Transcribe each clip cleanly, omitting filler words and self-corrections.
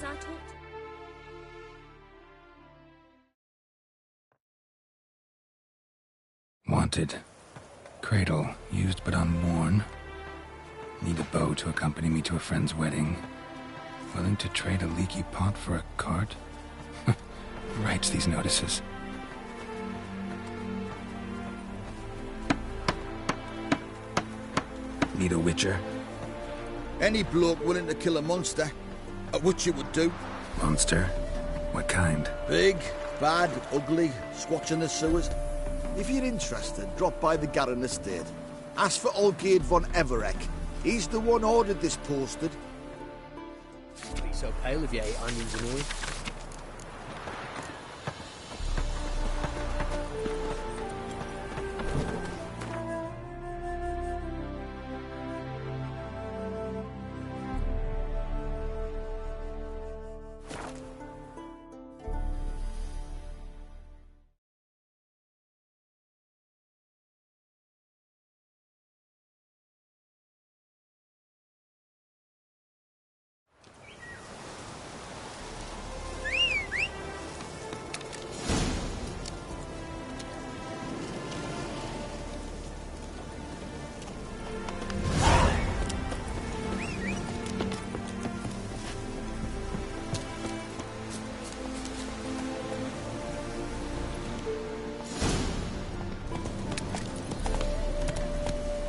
at it? Wanted. Cradle, used but unworn. Need a bow to accompany me to a friend's wedding. Willing to trade a leaky pot for a cart? Writes these notices. Need a witcher? Any bloke willing to kill a monster, a witcher would do. Monster? What kind? Big, bad, ugly, squatching the sewers. If you're interested, drop by the Garren estate. Ask for Olgierd von Everek. He's the one ordered this posted. Be so pale if you ate onions and oil.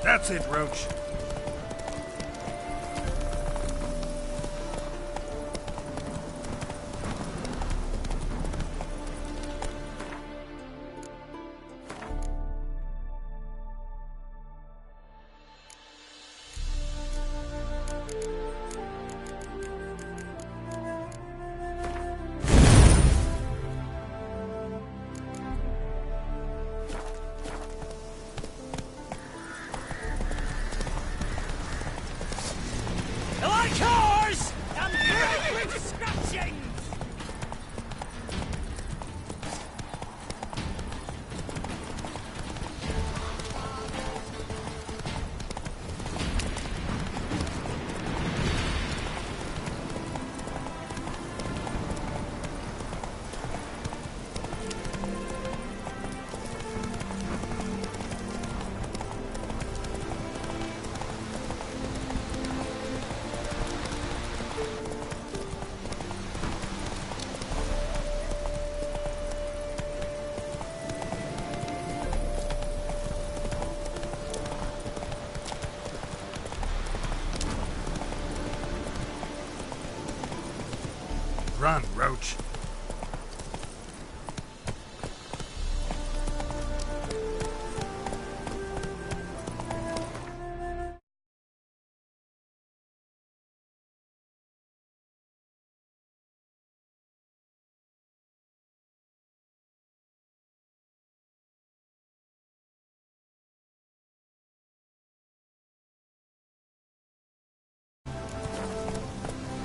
That's it, Roach. Run, Roach.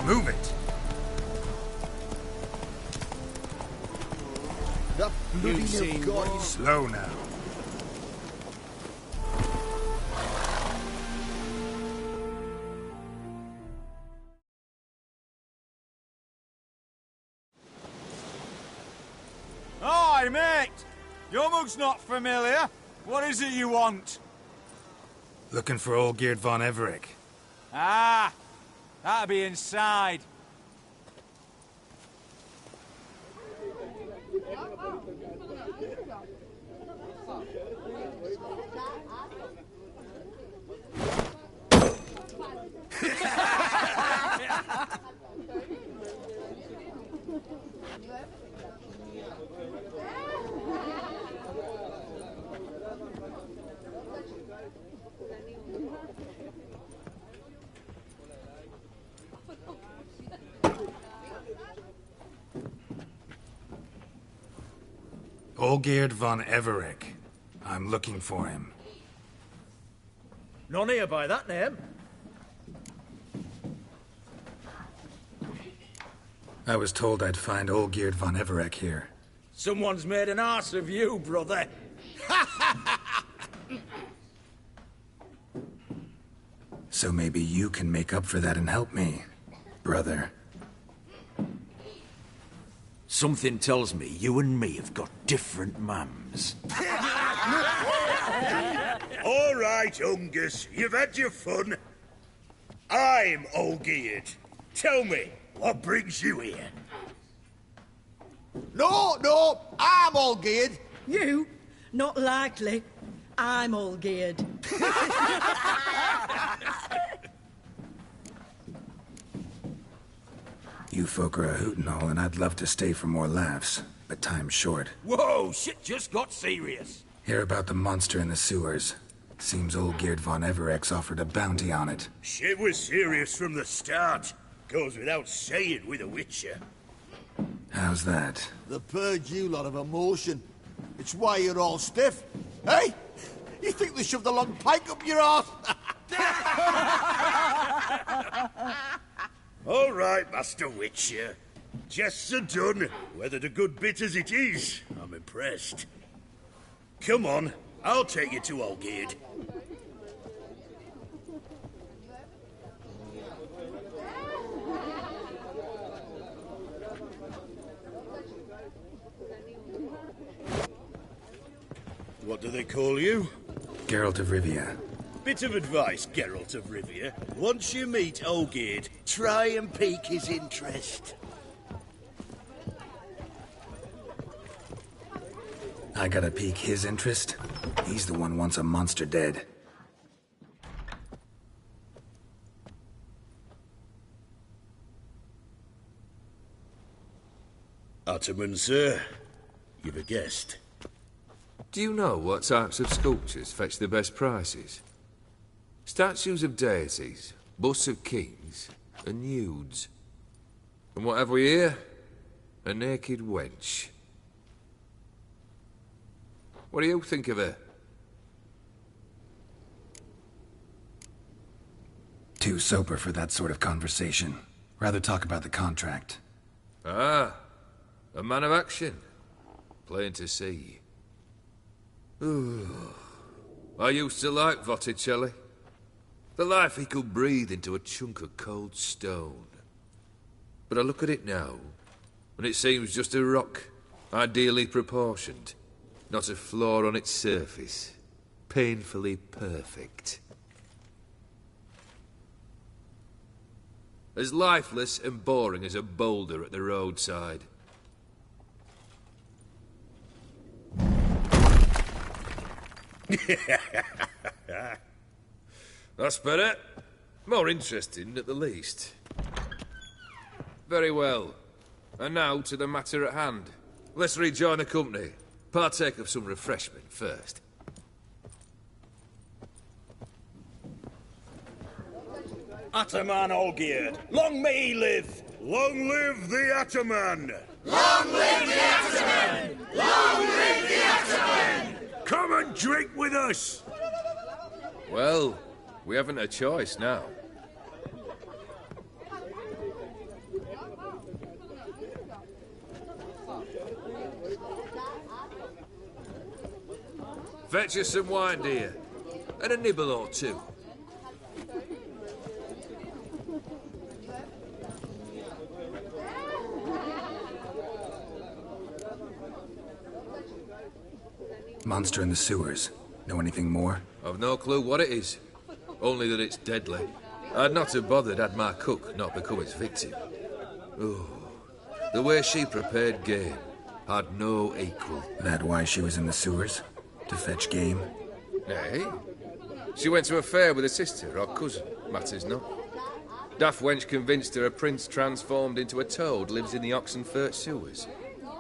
Move it. That bloody new guy. Slow now. Hi, mate! Your mug's not familiar. What is it you want? Looking for Olgierd von Everek. Ah! That'll be inside. Olgierd von Everek. I'm looking for him. None here by that name. I was told I'd find Olgierd von Everek here. Someone's made an arse of you, brother. So maybe you can make up for that and help me, brother. Something tells me you and me have got different mums. All right, Ungus, you've had your fun. I'm Olgierd. Tell me, what brings you here? No, I'm all geared. You? Not likely. I'm all geared. You folk are a hoot and all, and I'd love to stay for more laughs, but time's short. Whoa, shit just got serious. Hear about the monster in the sewers. Seems old Geert von Everex offered a bounty on it. Shit was serious from the start. Goes without saying with a Witcher. How's that? The purge you lot of emotion. It's why you're all stiff. Hey? You think they shoved a long pike up your arse? All right, Master Witcher. Jests are done. Whether the good bit as it is, I'm impressed. Come on, I'll take you to Olgierd. What do they call you? Geralt of Rivia. Bit of advice, Geralt of Rivia. Once you meet Olgierd, try and pique his interest. I gotta pique his interest? He's the one wants a monster dead. Ataman, sir. You've a guest. Do you know what types of sculptures fetch the best prices? Statues of deities, busts of kings, and nudes. And what have we here? A naked wench. What do you think of her? Too sober for that sort of conversation. Rather talk about the contract. Ah, a man of action. Plain to see. Ooh. I used to like Botticelli. The life he could breathe into a chunk of cold stone. But I look at it now, and it seems just a rock, ideally proportioned. Not a flaw on its surface. Painfully perfect. As lifeless and boring as a boulder at the roadside. That's better. More interesting, at the least. Very well. And now to the matter at hand. Let's rejoin the company. Partake of some refreshment first. Ataman Olgierd, long may he live! Long live the Ataman! Long live the Ataman! Long live the Ataman! Come and drink with us! Well, we haven't a choice now. Fetch us some wine, dear. And a nibble or two. Monster in the sewers. Know anything more? I've no clue what it is. Only that it's deadly. I'd not have bothered had my cook not become its victim. Oh, the way she prepared game had no equal. That why she was in the sewers? To fetch game? Hey? She went to a fair with a sister or cousin, matters not. Daft wench convinced her a prince transformed into a toad lives in the Oxenfurt sewers.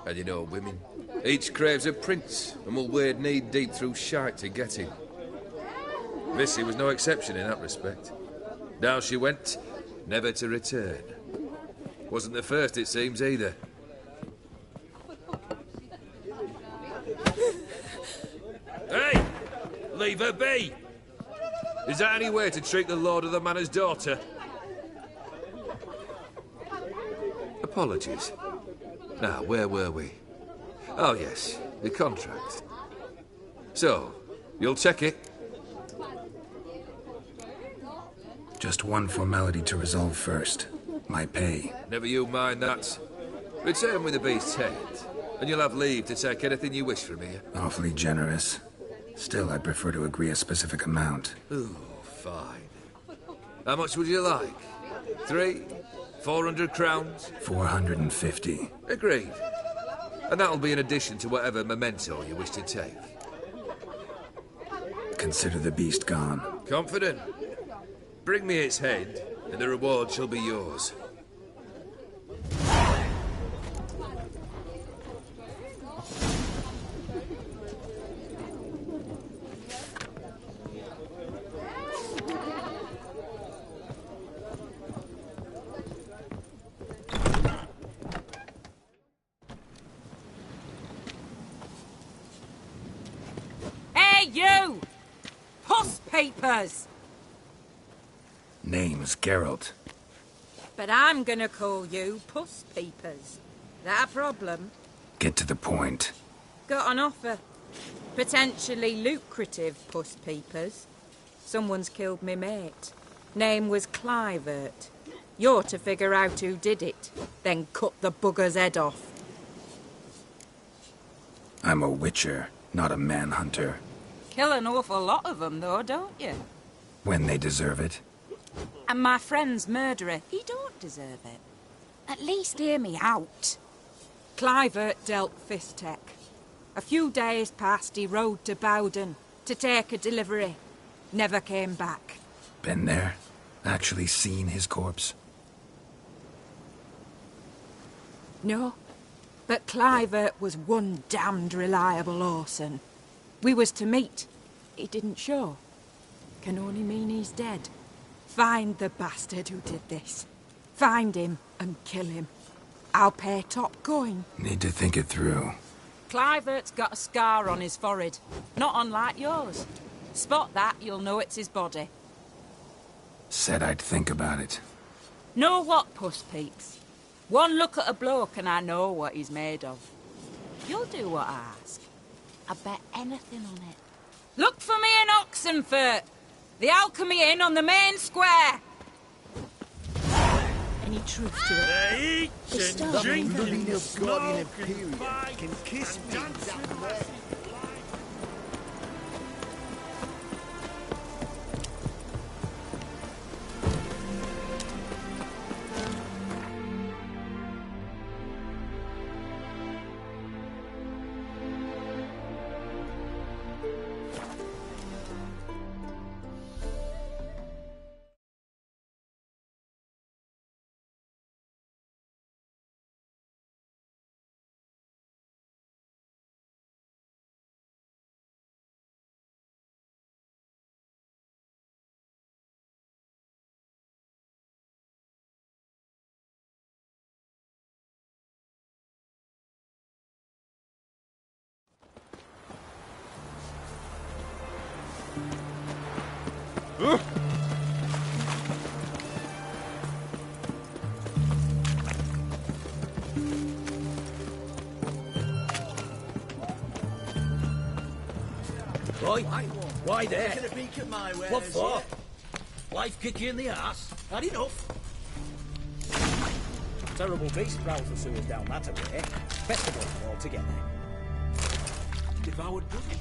And you know women. Each craves a prince and will wade knee-deep through shite to get him. Vissy was no exception in that respect. Down she went, never to return. Wasn't the first, it seems, either. Hey! Leave her be! Is that any way to treat the lord of the manor's daughter? Apologies. Now, where were we? Oh, yes, the contract. So, you'll check it? Just one formality to resolve first. My pay. Never you mind that. Return with the beast's head, and you'll have leave to take anything you wish from here. Awfully generous. Still, I'd prefer to agree a specific amount. Ooh, fine. How much would you like? 300, 400 crowns? 450. Agreed. And that'll be in addition to whatever memento you wish to take. Consider the beast gone. Confident? Bring me its head, and the reward shall be yours. Hey, you! Puss papers! Name's Geralt. But I'm gonna call you Puss Peepers. That a problem? Get to the point. Got an offer. Potentially lucrative Puss Peepers. Someone's killed me mate. Name was Clivert. You're to figure out who did it, then cut the bugger's head off. I'm a witcher, not a manhunter. Kill an awful lot of them, though, don't you? When they deserve it. And my friend's murderer, he don't deserve it. At least hear me out. Clivert dealt Fistek. A few days past, he rode to Bowden to take a delivery. Never came back. Been there? Actually seen his corpse? No, but Clivert was one damned reliable Orson. We was to meet. He didn't show. Can only mean he's dead. Find the bastard who did this. Find him and kill him. I'll pay top coin. Need to think it through. Clivert's got a scar on his forehead. Not unlike yours. Spot that, you'll know it's his body. Said I'd think about it. Know what, Puss Peeps? One look at a bloke and I know what he's made of. You'll do what I ask. I bet anything on it. Look for me in Oxenfurt! The Alchemy Inn on the main square! Any truth to it? They eat and drink Bloody and Guardian smoke Imperial and fight can kiss and me dance that with way. lasses. Right? Why there? Taking a peek at my wares, What for? yeah? Life kick you in the ass? Had enough? Terrible beast prowls the sewers down that way. Best of all altogether. Devoured pussy.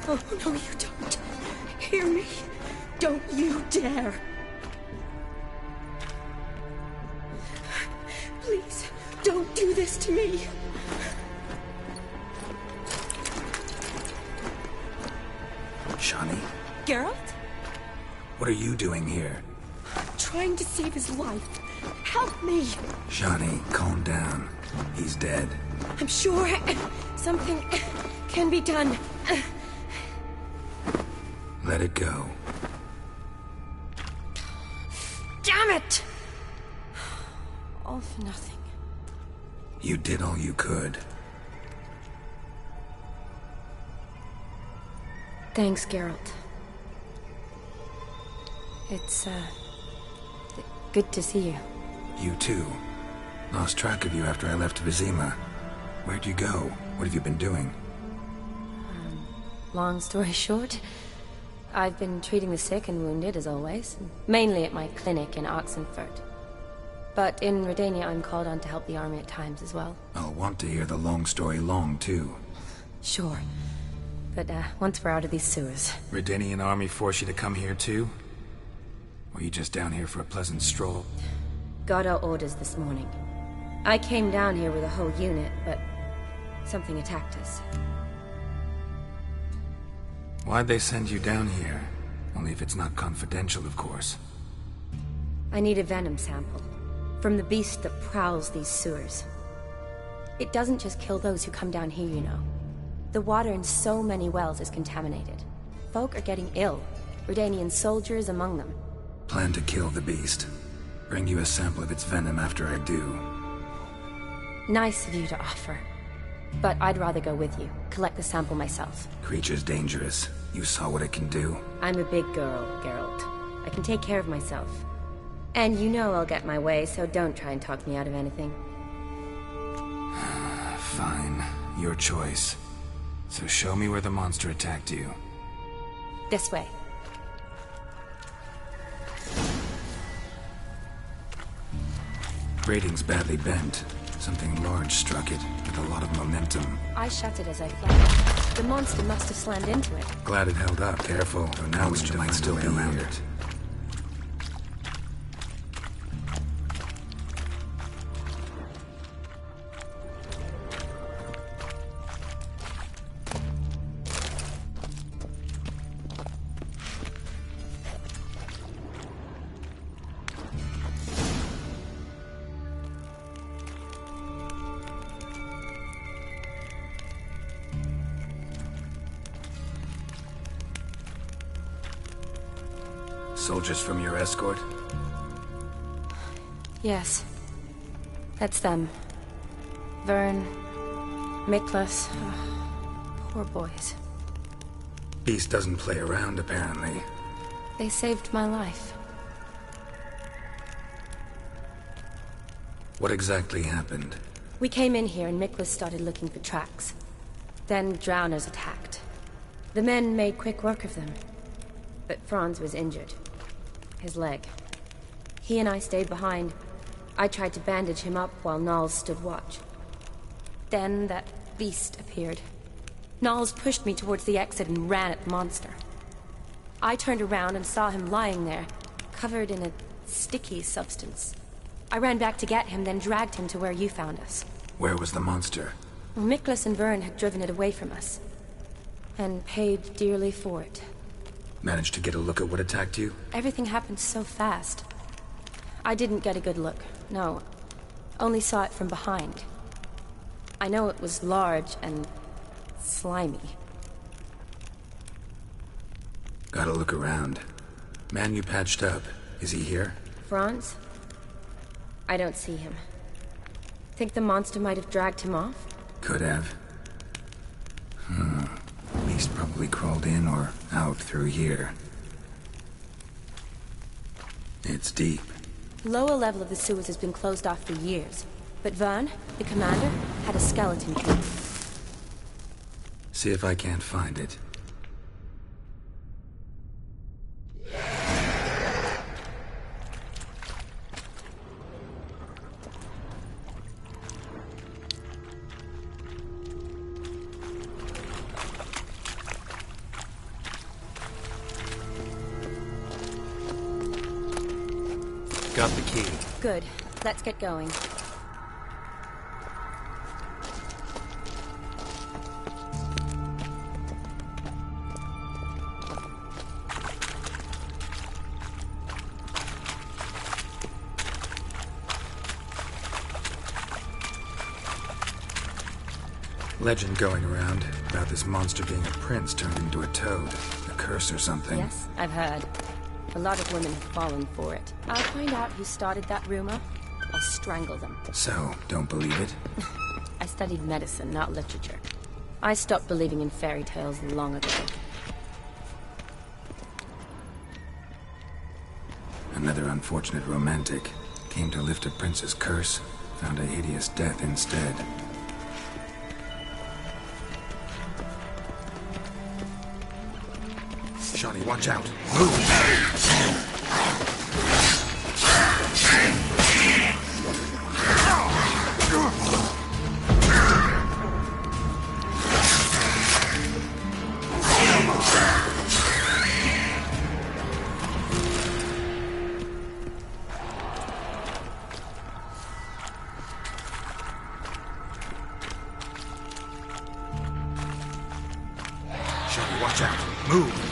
Oh, no, you don't. hear me? Don't you dare. Please, don't do this to me. Shani? Geralt? What are you doing here? Trying to save his life. Help me. Shani, calm down. He's dead. I'm sure something can be done. Let it go. Damn it! All for nothing. You did all you could. Thanks, Geralt. It's, good to see you. You too. Lost track of you after I left Vizima. Where'd you go? What have you been doing? Long story short, I've been treating the sick and wounded, as always. Mainly at my clinic in Oxenfurt. But in Redania, I'm called on to help the army at times as well. I'll want to hear the long story long, too. Sure. But, once we're out of these sewers... Redanian army force you to come here, too? Or are you just down here for a pleasant stroll? Got our orders this morning. I came down here with a whole unit, but... something attacked us. Why'd they send you down here? Only if it's not confidential, of course. I need a venom sample. From the beast that prowls these sewers. It doesn't just kill those who come down here, you know. The water in so many wells is contaminated. Folk are getting ill. Redanian soldiers among them. Plan to kill the beast. Bring you a sample of its venom after I do. Nice of you to offer. But I'd rather go with you. Collect the sample myself. Creature's dangerous. You saw what it can do. I'm a big girl, Geralt. I can take care of myself. And you know I'll get my way, so don't try and talk me out of anything. Fine. Your choice. So show me where the monster attacked you. This way. Grating's badly bent. Something large struck it, with a lot of momentum. I shut it as I fled. The monster must have slammed into it. Glad it held up. Careful, the monster might still be around it. Soldiers from your escort? Yes. That's them. Vern, Miklas. Poor boys. Beast doesn't play around, apparently. They saved my life. What exactly happened? We came in here and Miklas started looking for tracks. Then drowners attacked. The men made quick work of them. But Franz was injured. His leg. He and I stayed behind. I tried to bandage him up while Nals stood watch. Then that beast appeared. Nals pushed me towards the exit and ran at the monster. I turned around and saw him lying there, covered in a sticky substance. I ran back to get him, then dragged him to where you found us. Where was the monster? Well, Miklas and Vern had driven it away from us. And paid dearly for it. Managed to get a look at what attacked you? Everything happened so fast. I didn't get a good look, no. Only saw it from behind. I know it was large and slimy. Gotta look around. Man you patched up, is he here? Franz? I don't see him. Think the monster might have dragged him off? Could have. Beast probably crawled in or out through here. It's deep. Lower level of the sewers has been closed off for years. But Vern, the commander, had a skeleton key. See if I can't find it. Got the key. Good. Let's get going. Legend going around about this monster being a prince turned into a toad. A curse or something. Yes, I've heard. A lot of women have fallen for it. I'll find out who started that rumor. I'll strangle them. So, don't believe it? I studied medicine, not literature. I stopped believing in fairy tales long ago. Another unfortunate romantic. Came to lift a prince's curse, found a hideous death instead. Shawnee, watch out! Move! Shawnee, watch out! Move!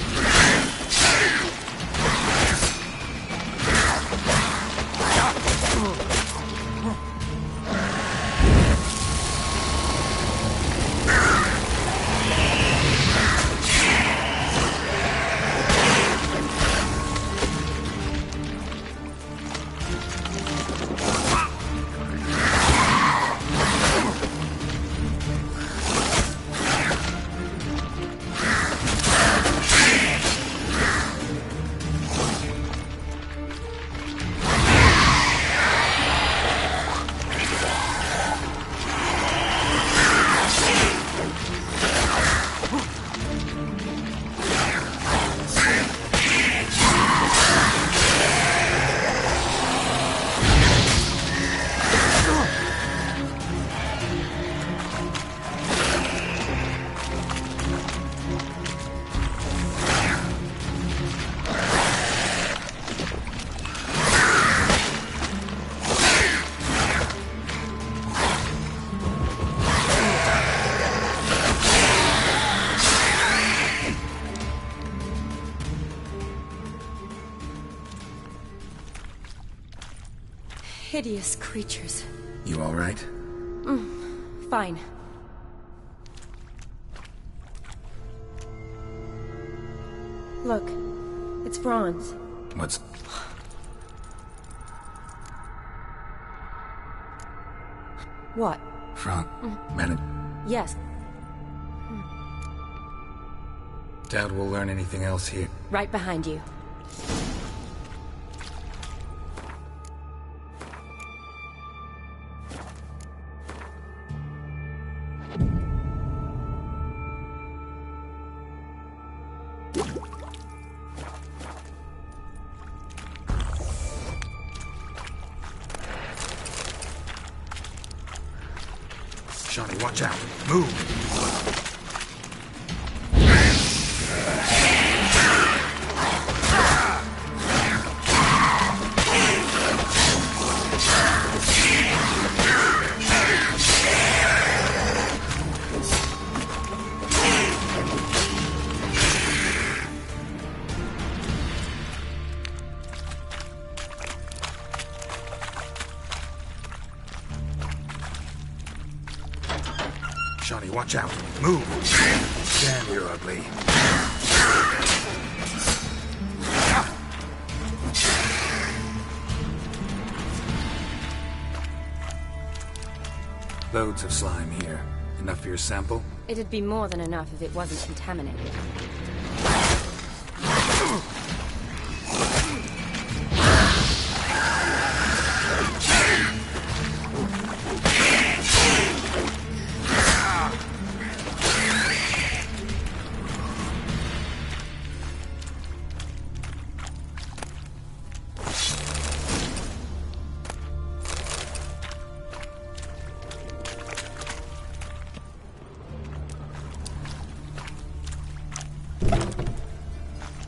Hideous creatures. You all right? Fine. Look, it's Franz. What's... What? Franz? Man, Yes. doubt we'll learn anything else here. Right behind you. Shawnee, watch out! Move! Shawnee, watch out! Move! Damn, you're ugly. Loads of slime here. Enough for your sample? It'd be more than enough if it wasn't contaminated.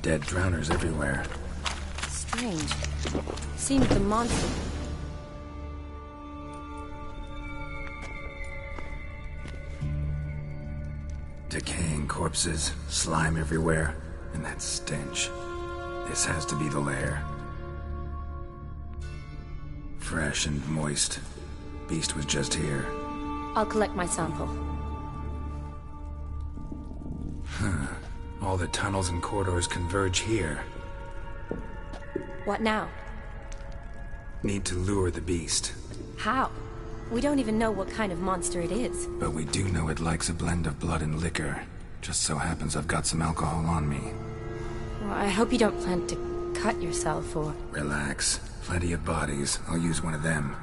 Dead drowners everywhere. Strange. Seems the monster... Decaying corpses, slime everywhere, and that stench. This has to be the lair. Fresh and moist. Beast was just here. I'll collect my sample. Huh. All the tunnels and corridors converge here. What now? Need to lure the beast. How? We don't even know what kind of monster it is. But we do know it likes a blend of blood and liquor. Just so happens I've got some alcohol on me. Well, I hope you don't plan to cut yourself or... Relax. Plenty of bodies. I'll use one of them.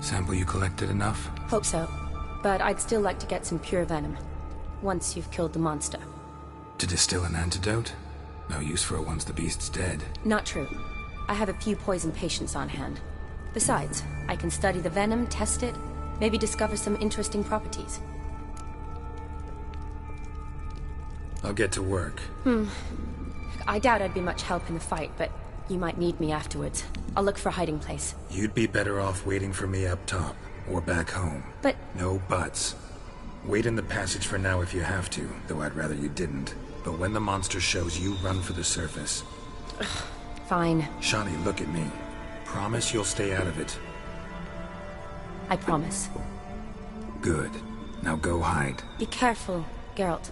Sample you collected enough? Hope so. But I'd still like to get some pure venom. Once you've killed the monster. To distill an antidote? No use for it once the beast's dead. Not true. I have a few poison patients on hand. Besides, I can study the venom, test it, maybe discover some interesting properties. I'll get to work. I doubt I'd be much help in the fight, but you might need me afterwards. I'll look for a hiding place. You'd be better off waiting for me up top, or back home. But... No buts. Wait in the passage for now if you have to, though I'd rather you didn't. But when the monster shows, you run for the surface. Fine. Shani, look at me. Promise you'll stay out of it. I promise. Good. Now go hide. Be careful, Geralt.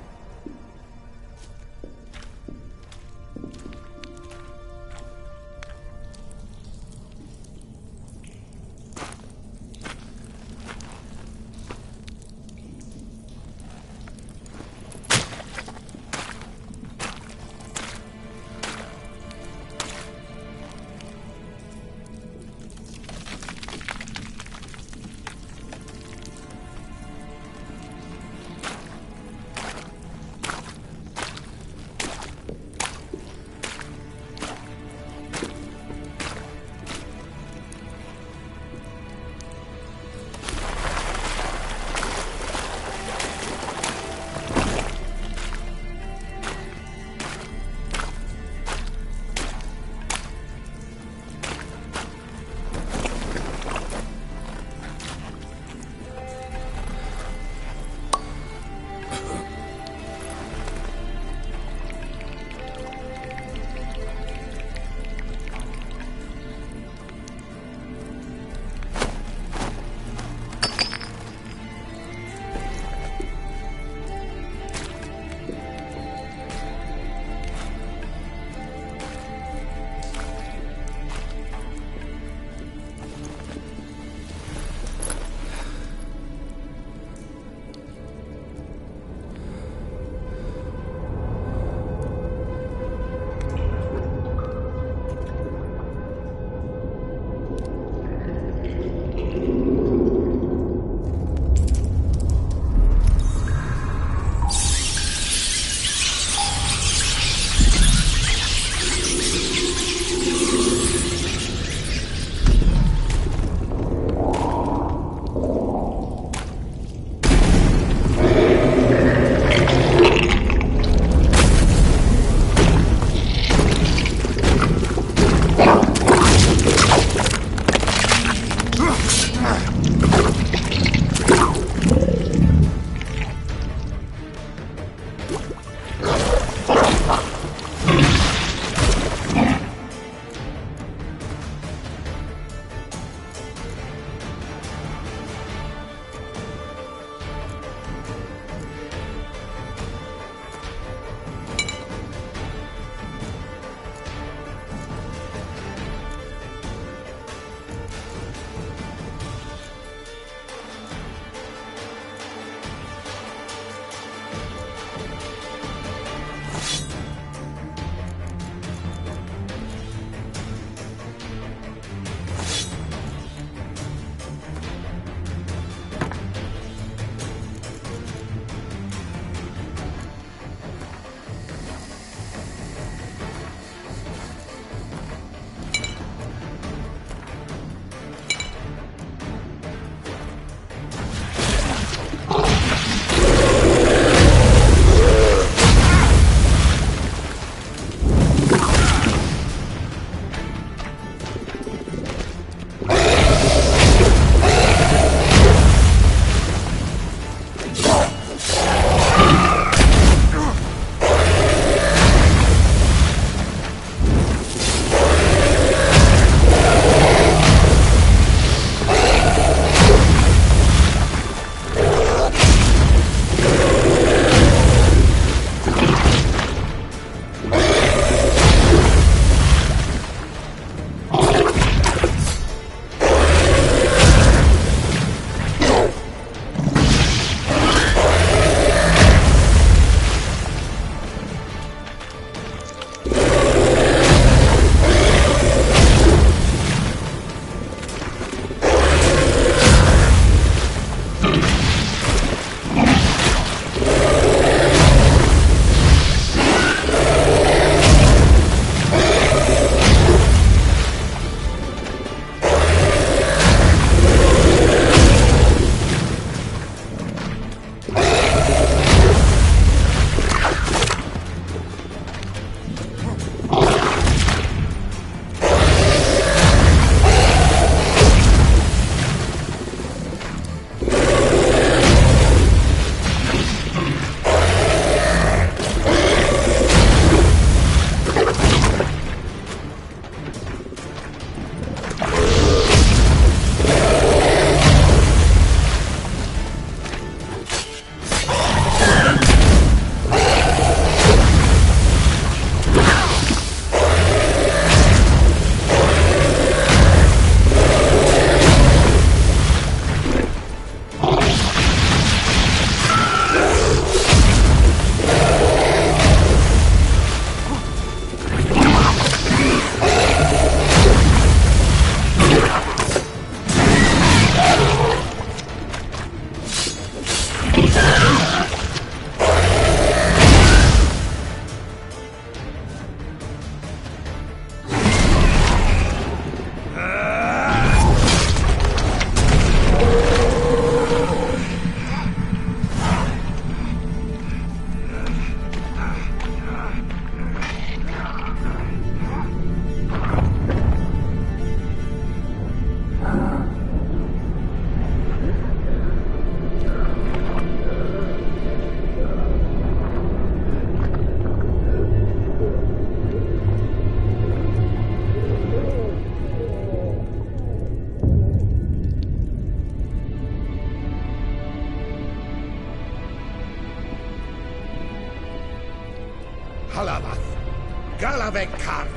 Galavekar!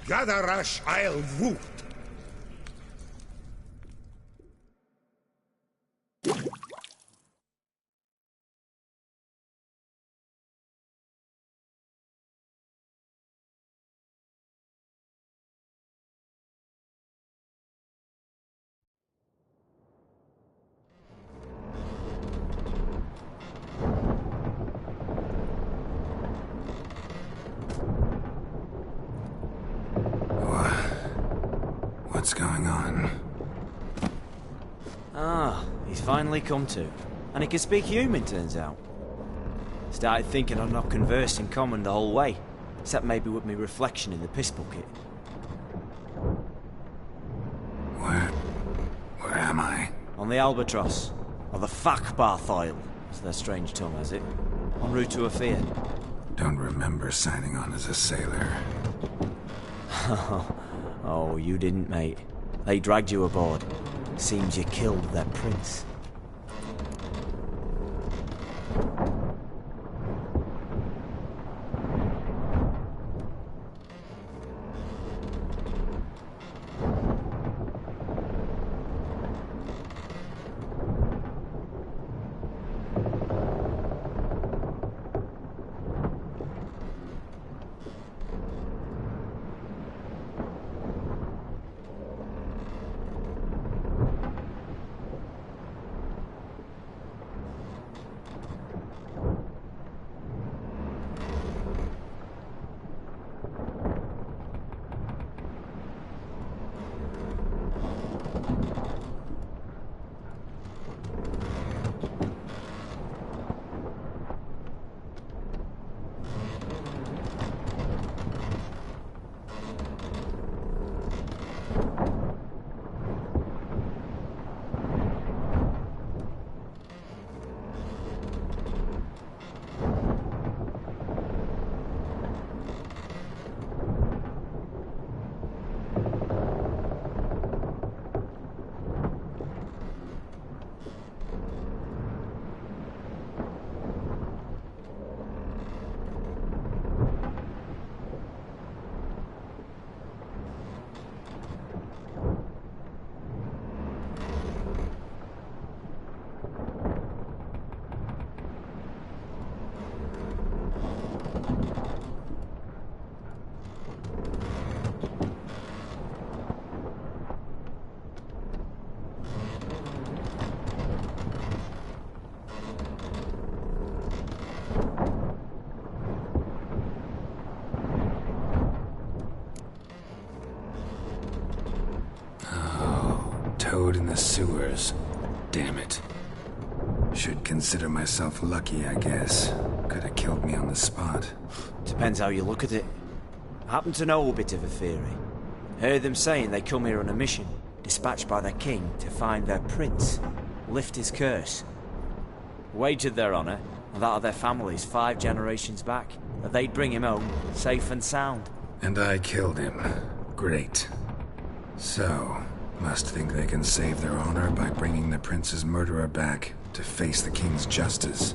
Gadarash I'll Woo! What's going on? Ah, he's finally come to. And he can speak human, turns out. Started thinking I'd not conversed in common the whole way, except maybe with me reflection in the piss bucket. Where am I? On the Albatross, or the Fakbarthoil, as their strange tongue has it, en route to Afir. Don't remember signing on as a sailor. Oh, you didn't, mate. They dragged you aboard. Seems you killed their prince. Toad in the sewers. Damn it. Should consider myself lucky, I guess. Could have killed me on the spot. Depends how you look at it. I happen to know a bit of a theory. Heard them saying they come here on a mission, dispatched by their king to find their prince, lift his curse. Wagered their honour, and that of their families 5 generations back, that they'd bring him home, safe and sound. And I killed him. Great. So, must think they can save their honor by bringing the prince's murderer back to face the king's justice.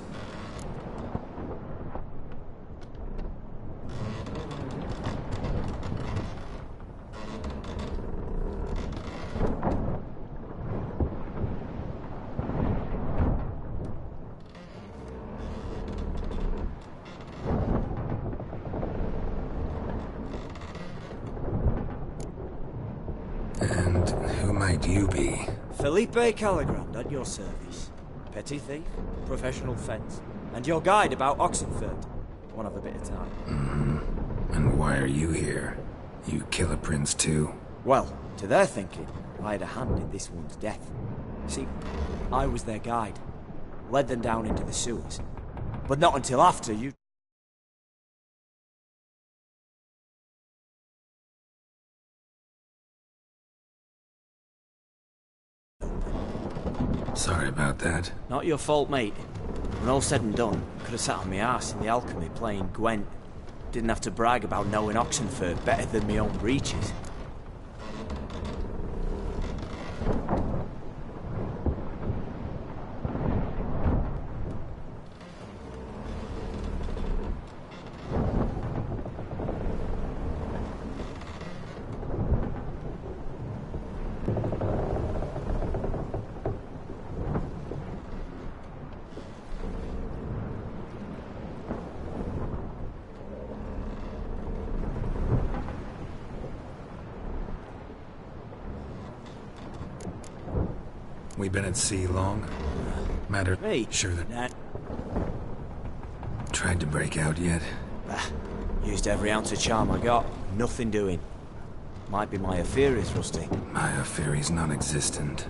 And who might you be? Felipe Calagrand at your service. Petty thief, professional fence, and your guide about Oxenfurt. One of a bit of time. Mm-hmm. And why are you here? You kill a prince too? Well, to their thinking, I had a hand in this one's death. See, I was their guide. Led them down into the sewers. But not until after you... Sorry about that. Not your fault, mate. When all said and done, could have sat on my arse in the alchemy playing Gwent. Didn't have to brag about knowing Oxenfurt better than my own breeches. We been at sea long? Matter... Me? Sure that... Nah. Tried to break out yet? Used every ounce of charm I got. Nothing doing. Might be my Aetheri's rusty. My Aetheri's non-existent.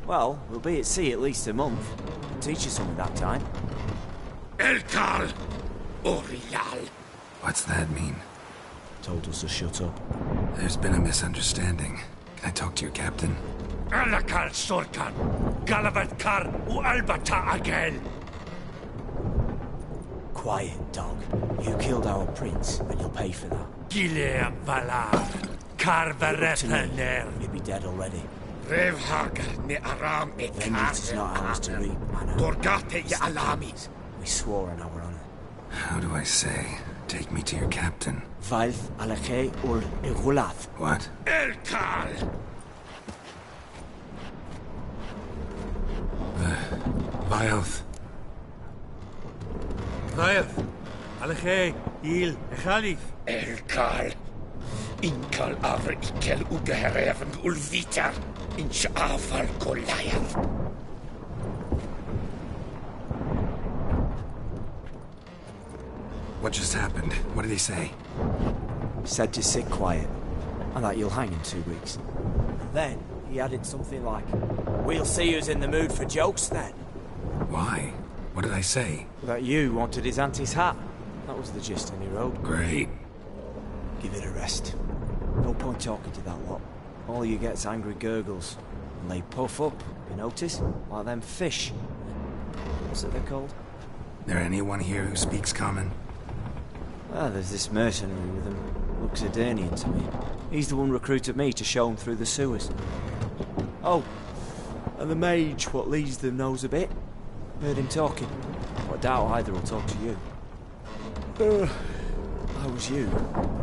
Well, we'll be at sea at least a month. Teach you something that time. Elkal! Orial! What's that mean? Told us to shut up. There's been a misunderstanding. Can I talk to your captain? Alakal Sorkan! Galavat Kar u Albata Agel! Quiet, dog. You killed our prince, and you'll pay for that. Gileam Valar! Karvarethaner! You'd be dead already. Rev Hagar ne Aram e Vengeance is not ours to reap, Anna. Dorgate ya Alamis! We swore on our honor. How do I say? Take me to your captain. Valth Alache ul Irulath. What? Elkal! Vaelth. Vaelth. Alache, Il, Echalith. Elkal! Inkal Avr Ikel Ugehereven Ulvitar! Inch Afal Goliath! What just happened? What did he say? Said to sit quiet, and that you'll hang in 2 weeks. And then he added something like, "We'll see who's in the mood for jokes then." Why? What did I say? That you wanted his auntie's hat. That was the gist, and he wrote. Great. Give it a rest. No point talking to that lot. All you get's angry gurgles. And they puff up, you notice? Like them fish. What's it they're called? There anyone here who speaks common? Well, there's this mercenary with him. Looks Edirnian to me. He's the one recruited me to show him through the sewers. Oh, and the mage what leads them knows a bit. Heard him talking. But I doubt either will talk to you. How was you?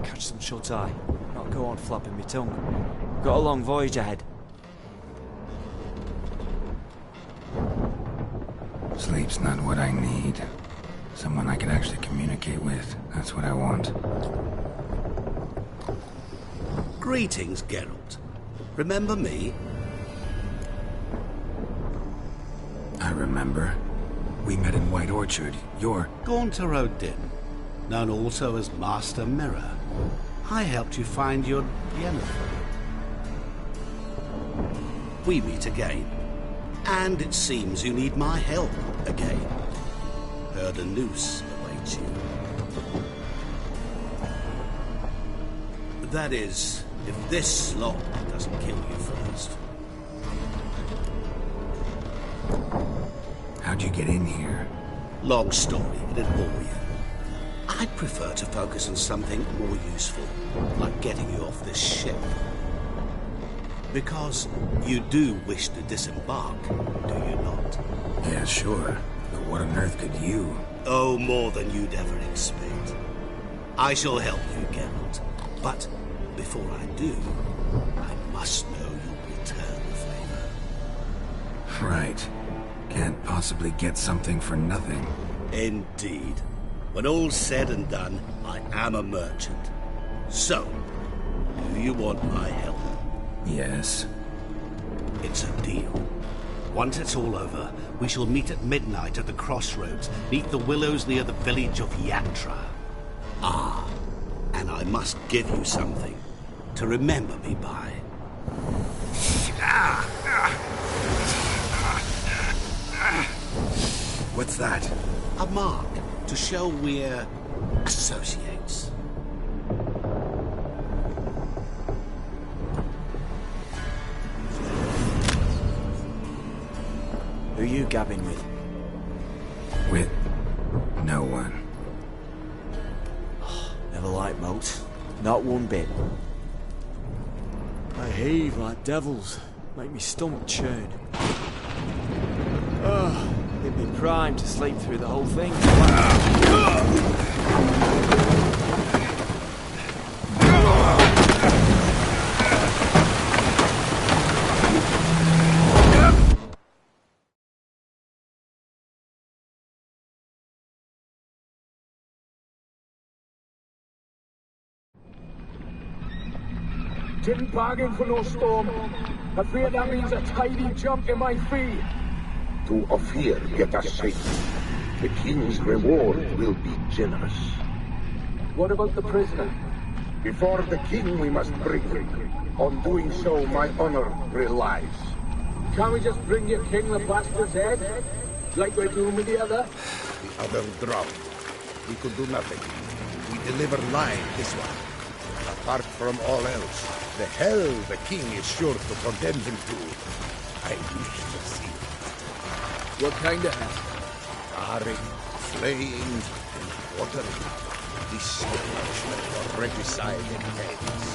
Catch some shut-eye. Not go on flapping me tongue. Got a long voyage ahead. Sleep's not what I need. Someone I can actually communicate with. That's what I want. Greetings, Geralt. Remember me? I remember. We met in White Orchard. You're... Gaunter O'Din, known also as Master Mirror. I helped you find your Yennefer. We meet again. And it seems you need my help again. Heard a noose awaits you. That is, if this slop doesn't kill you first. How'd you get in here? Long story, it'd bore you. I'd prefer to focus on something more useful, like getting you off this ship. Because you do wish to disembark, do you not? Yeah, sure. But what on earth could you? Oh, more than you'd ever expect. I shall help you, Geralt. But before I do, I must know you'll return the favor. Right. Can't possibly get something for nothing. Indeed. When all's said and done, I am a merchant. So, do you want my help? Yes. It's a deal. Once it's all over, we shall meet at midnight at the crossroads, neath the willows near the village of Yatra. Ah, and I must give you something to remember me by. What's that? A mark to show we're associates. Who you gabbing with? With no one. Never liked moats. Not one bit. I heave like devils. Make me stomach churn. It'd be prime to sleep through the whole thing. Tin Pagen von Ostorm, I fear that means a tidy jump in my fee. To Ophir get us safe. The king's reward will be generous. What about the prisoner? Before the king we must bring him. On doing so, my honor relies. Can't we just bring your king the bastard's head? Like we're doing with the other? The other dropped. We could do nothing. We deliver live this one. Apart from all else, the hell the king is sure to condemn him to. I wish to see. What kind of hell? Scarring, flaying, and watering. This punishment for regicide and heads.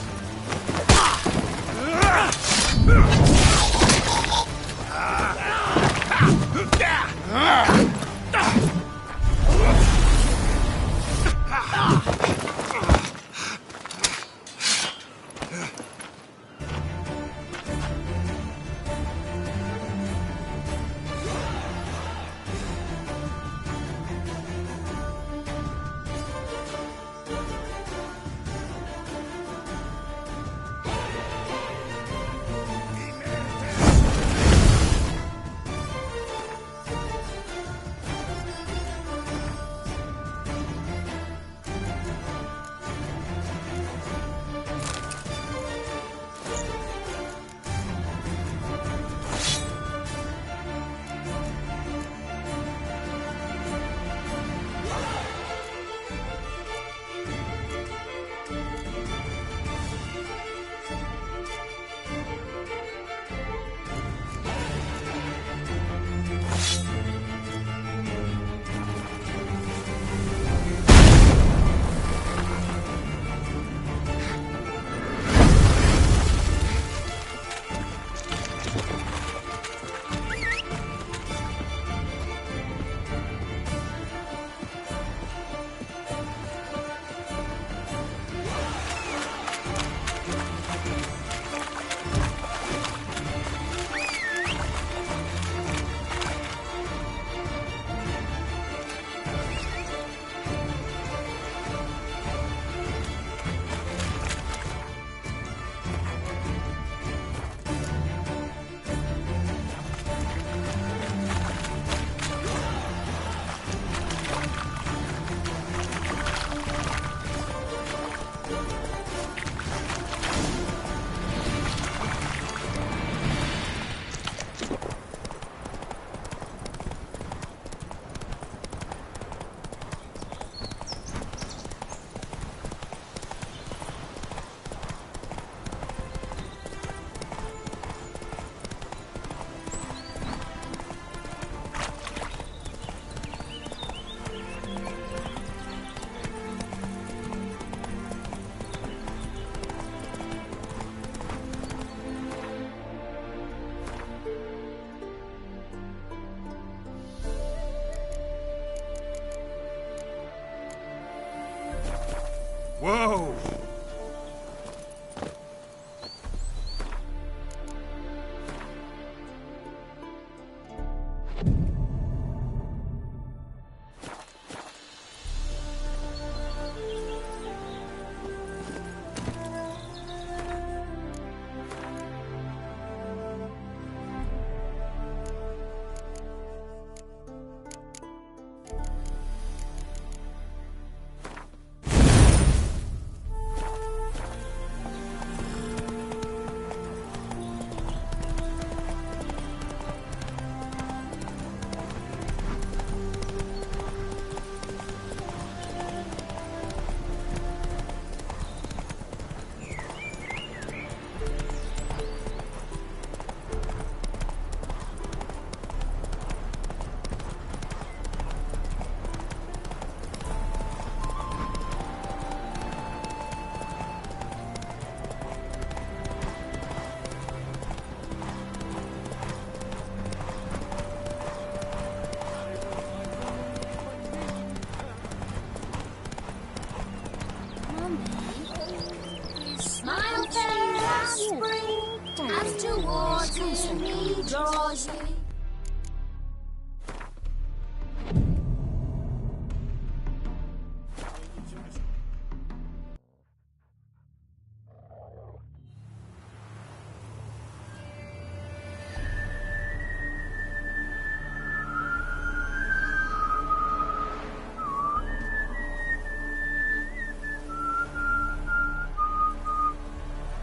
Whoa! Smile fair as spring, as towards me draws you.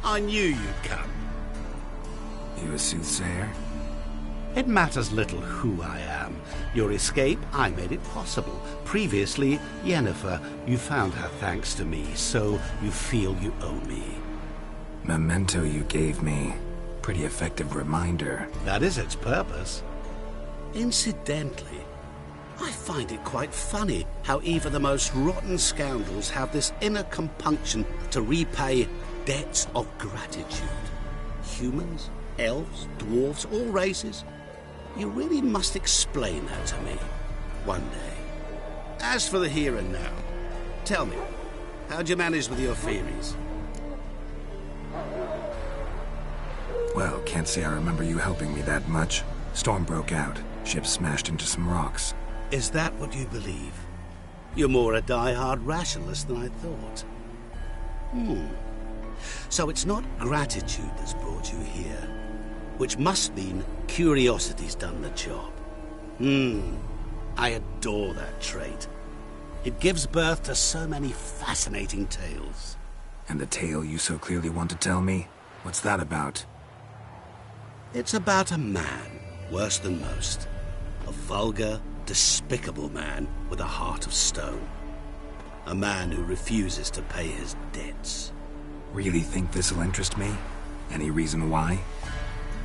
I knew you'd come. You a soothsayer? It matters little who I am. Your escape, I made it possible. Previously, Yennefer, you found her thanks to me, so you feel you owe me. Memento you gave me. Pretty effective reminder. That is its purpose. Incidentally, I find it quite funny how even the most rotten scoundrels have this inner compunction to repay debts of gratitude. Humans, elves, dwarves, all races. You really must explain that to me one day. As for the here and now, tell me, how'd you manage with your theories? Well, can't say I remember you helping me that much. Storm broke out. Ship smashed into some rocks. Is that what you believe? You're more a die-hard rationalist than I thought. So it's not gratitude that's brought you here, which must mean curiosity's done the job. I adore that trait. It gives birth to so many fascinating tales. And the tale you so clearly want to tell me? What's that about? It's about a man, worse than most. A vulgar, despicable man with a heart of stone. A man who refuses to pay his debts. Really think this'll interest me? Any reason why?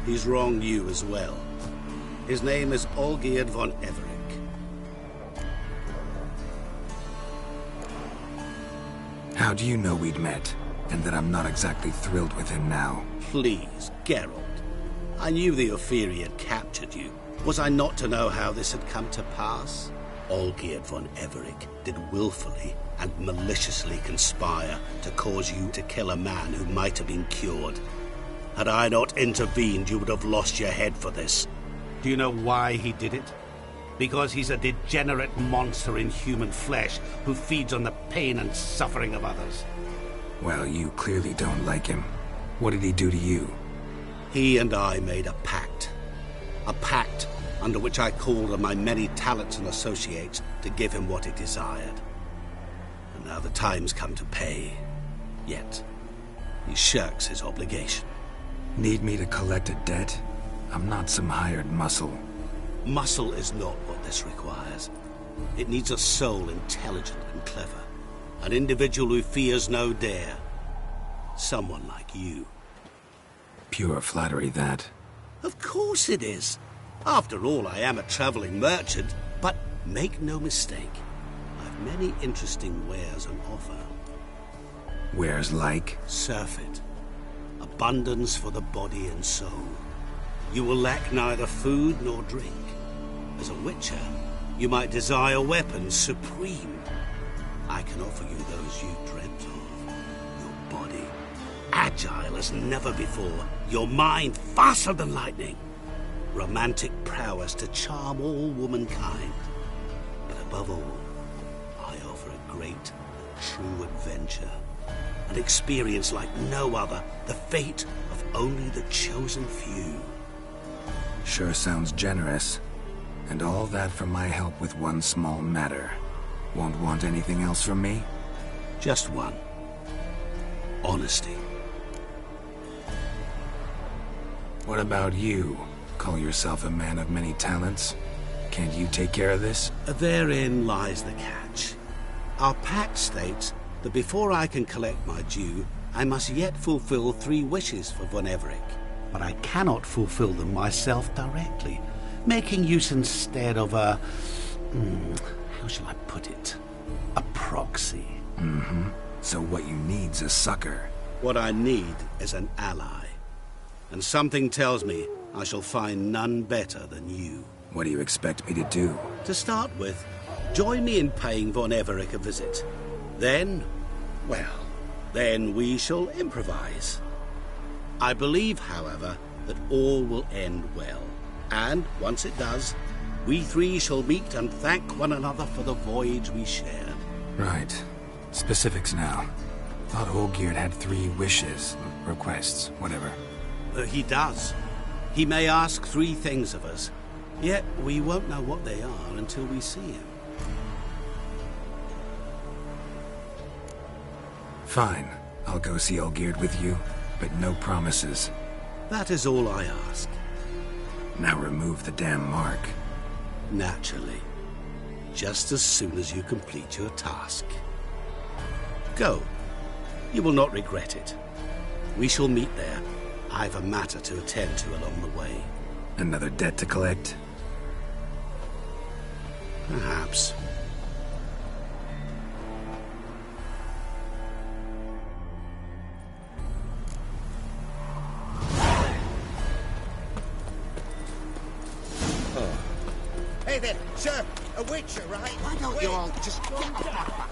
He's wronged you as well. His name is Olgierd von Everec. How do you know we'd met, and that I'm not exactly thrilled with him now? Please, Geralt. I knew the Ophiri had captured you. Was I not to know how this had come to pass? Olgierd von Everec did willfully and maliciously conspire to cause you to kill a man who might have been cured. Had I not intervened, you would have lost your head for this. Do you know why he did it? Because he's a degenerate monster in human flesh who feeds on the pain and suffering of others. Well, you clearly don't like him. What did he do to you? He and I made a pact. A pact under which I called on my many talents and associates to give him what he desired. And now the time's come to pay. Yet, he shirks his obligation. Need me to collect a debt? I'm not some hired muscle. Muscle is not what this requires. It needs a soul intelligent and clever. An individual who fears no dare. Someone like you. Pure flattery, that. Of course it is. After all, I am a traveling merchant, but make no mistake, I've many interesting wares on offer. Wares like? Surfeit. Abundance for the body and soul. You will lack neither food nor drink. As a witcher, you might desire weapons supreme. I can offer you those you dreamt of. Your body, agile as never before. Your mind, faster than lightning. Romantic prowess to charm all womankind. But above all, I offer a great, true adventure. An experience like no other. The fate of only the chosen few. Sure sounds generous. And all that for my help with one small matter. Won't want anything else from me? Just one. Honesty. What about you? Call yourself a man of many talents? Can't you take care of this? Therein lies the catch. Our pact states that before I can collect my due, I must yet fulfill 3 wishes for von Everec. But I cannot fulfill them myself directly, making use instead of a... how shall I put it? A proxy. So what you need's a sucker. What I need is an ally. And something tells me I shall find none better than you. What do you expect me to do? To start with, join me in paying von Everec a visit. Then, well, then we shall improvise. I believe, however, that all will end well. And, once it does, we 3 shall meet and thank one another for the voyage we shared. Right. Specifics now. Thought Olgierd had 3 wishes, requests, whatever. He does. He may ask 3 things of us, yet we won't know what they are until we see him. Fine. I'll go see Olgierd with you. but no promises. That is all I ask. Now remove the damn mark. Naturally. Just as soon as you complete your task. Go. You will not regret it. We shall meet there. I've a matter to attend to along the way. Another debt to collect? Perhaps. Hey there, sir! A witcher, right? Why don't you all just get off my back?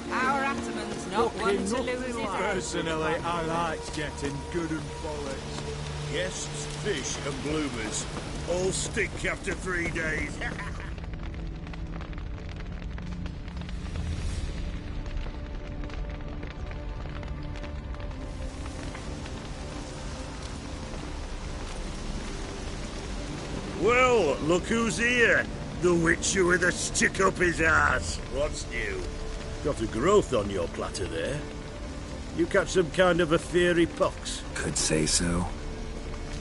Our Ataman's not one to lose his head. Personally, I likes getting good and bollocks. Guests, fish, and bloomers. All stink after 3 days. Well, look who's here. The Witcher with a stick up his ass. What's new? Got a growth on your platter there. You catch some kind of a fiery pox? Could say so.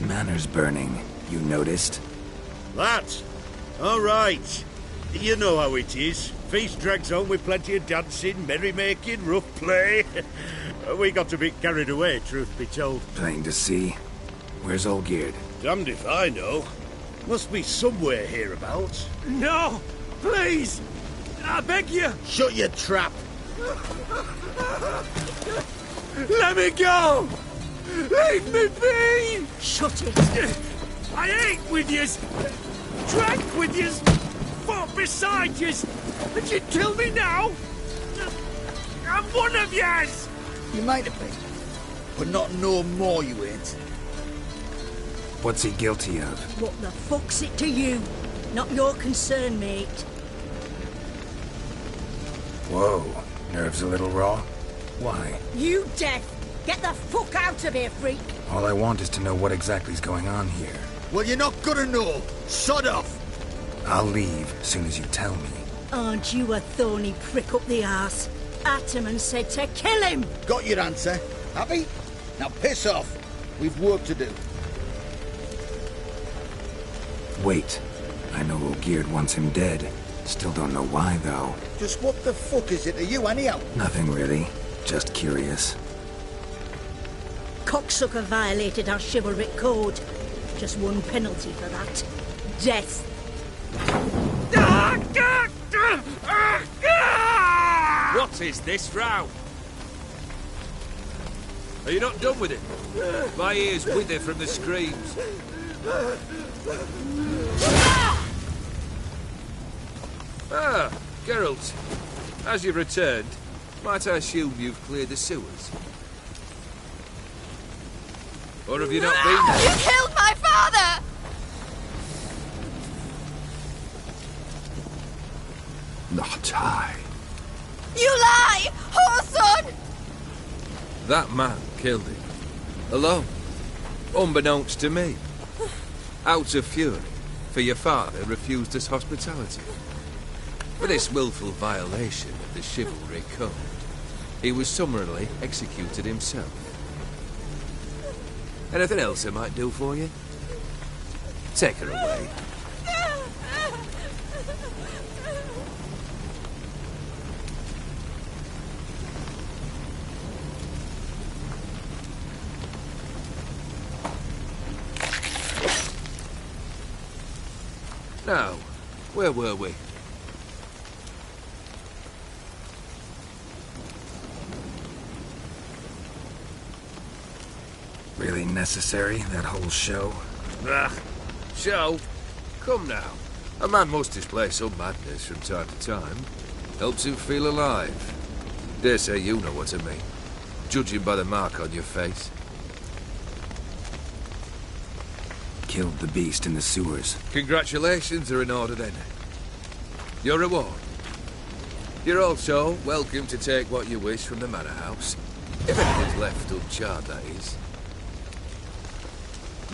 Manor's burning. You noticed? That? All right. You know how it is. Feast drags on with plenty of dancing, merrymaking, rough play. We got a bit carried away, truth be told. Plain to see. Where's Olgierd? Damned if I know. Must be somewhere hereabouts. No! Please! I beg you! Shut your trap! Let me go! Leave me be! Shut it! I ate with yous! Drank with yous! Fought beside yous! And you'd kill me now? I'm one of yous! You might have been, but not no more you ain't. What's he guilty of? What the fuck's it to you? Not your concern, mate. Whoa. Nerves a little raw? Why? You deaf! Get the fuck out of here, freak! All I want is to know what exactly is going on here. Well, you're not gonna know. Sod off! I'll leave as soon as you tell me. Aren't you a thorny prick up the arse? Ataman said to kill him! Got your answer. Happy? Now piss off. We've work to do. Wait. I know Olgierd wants him dead. Still don't know why, though. Just what the fuck is it to you, anyhow? Nothing really. Just curious. Cocksucker violated our chivalric code. Just one penalty for that. Death. What is this row? Are you not done with it? My ears wither from the screams. Ah, Geralt. As you've returned, might I assume you've cleared the sewers? Or have you not been there? You killed my father! Not I. You lie! Whoreson! That man killed him. Alone. Unbeknownst to me. Out of fury, for your father refused us hospitality. For this willful violation of the chivalry code, he was summarily executed himself. Anything else I might do for you? Take her away. Now, where were we? Really necessary, that whole show? Ah, show? Come now. A man must display some madness from time to time. Helps him feel alive. Dare say you know what I mean. Judging by the mark on your face. Killed the beast in the sewers. Congratulations are in order then. Your reward. You're also welcome to take what you wish from the manor house. If anything's left uncharred, that is.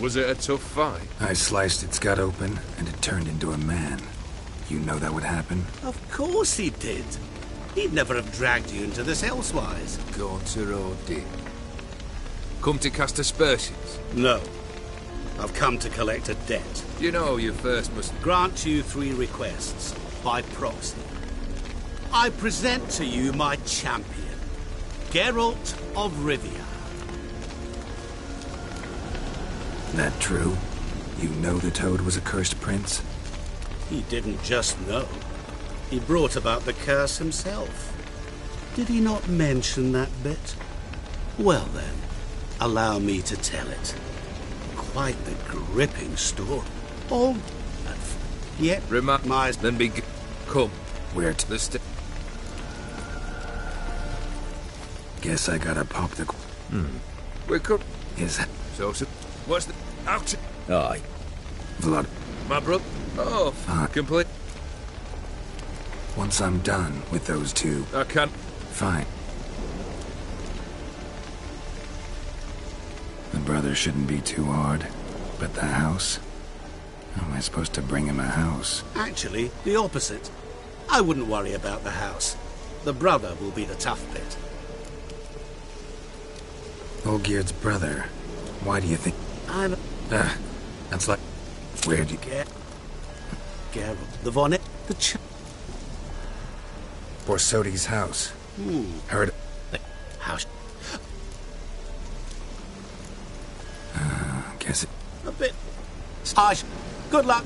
Was it a tough fight? I sliced its gut open, and it turned into a man. You know that would happen? Of course he did. He'd never have dragged you into this elsewise. Gaunter or did? Come to cast aspersions? No. I've come to collect a debt. You know you first must... Grant you 3 requests, by proxy. I present to you my champion, Geralt of Rivia. That true? You know the Toad was a cursed prince? He didn't just know. He brought about the curse himself. Did he not mention that bit? Well then, allow me to tell it. Quite the gripping story. Oh, yet Remind my... Then be... Come. Where to the Guess I gotta pop the... We could... Is that... So, what's the... Out! Aye. Vlad. My brother? Oh, complete. Once I'm done with those 2... I can't... Fine. The brother shouldn't be too hard. But the house? How am I supposed to bring him a house? Actually, the opposite. I wouldn't worry about the house. The brother will be the tough bit. Olgierd's brother. Why do you think... I'm... That's like... Where'd you get... Geralt, the Vonnet, the Borsodi's house. Heard... House... Guess it... A bit... Good luck.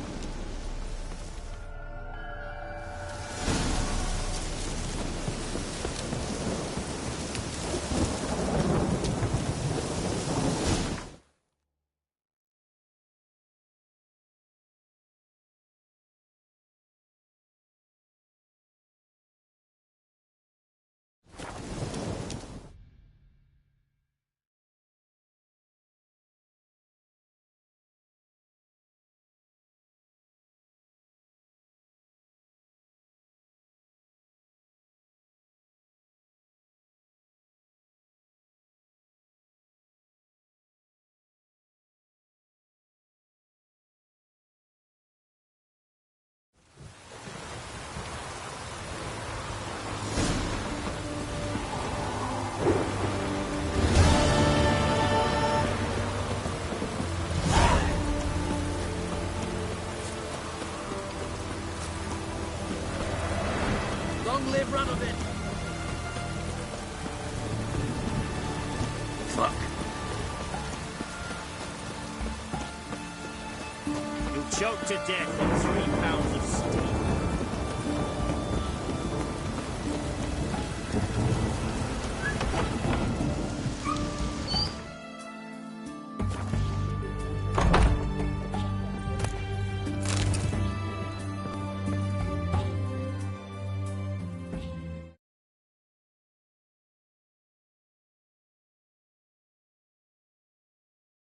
Long live Radovid! Fuck. You'll choke to death in 3 pounds of steel.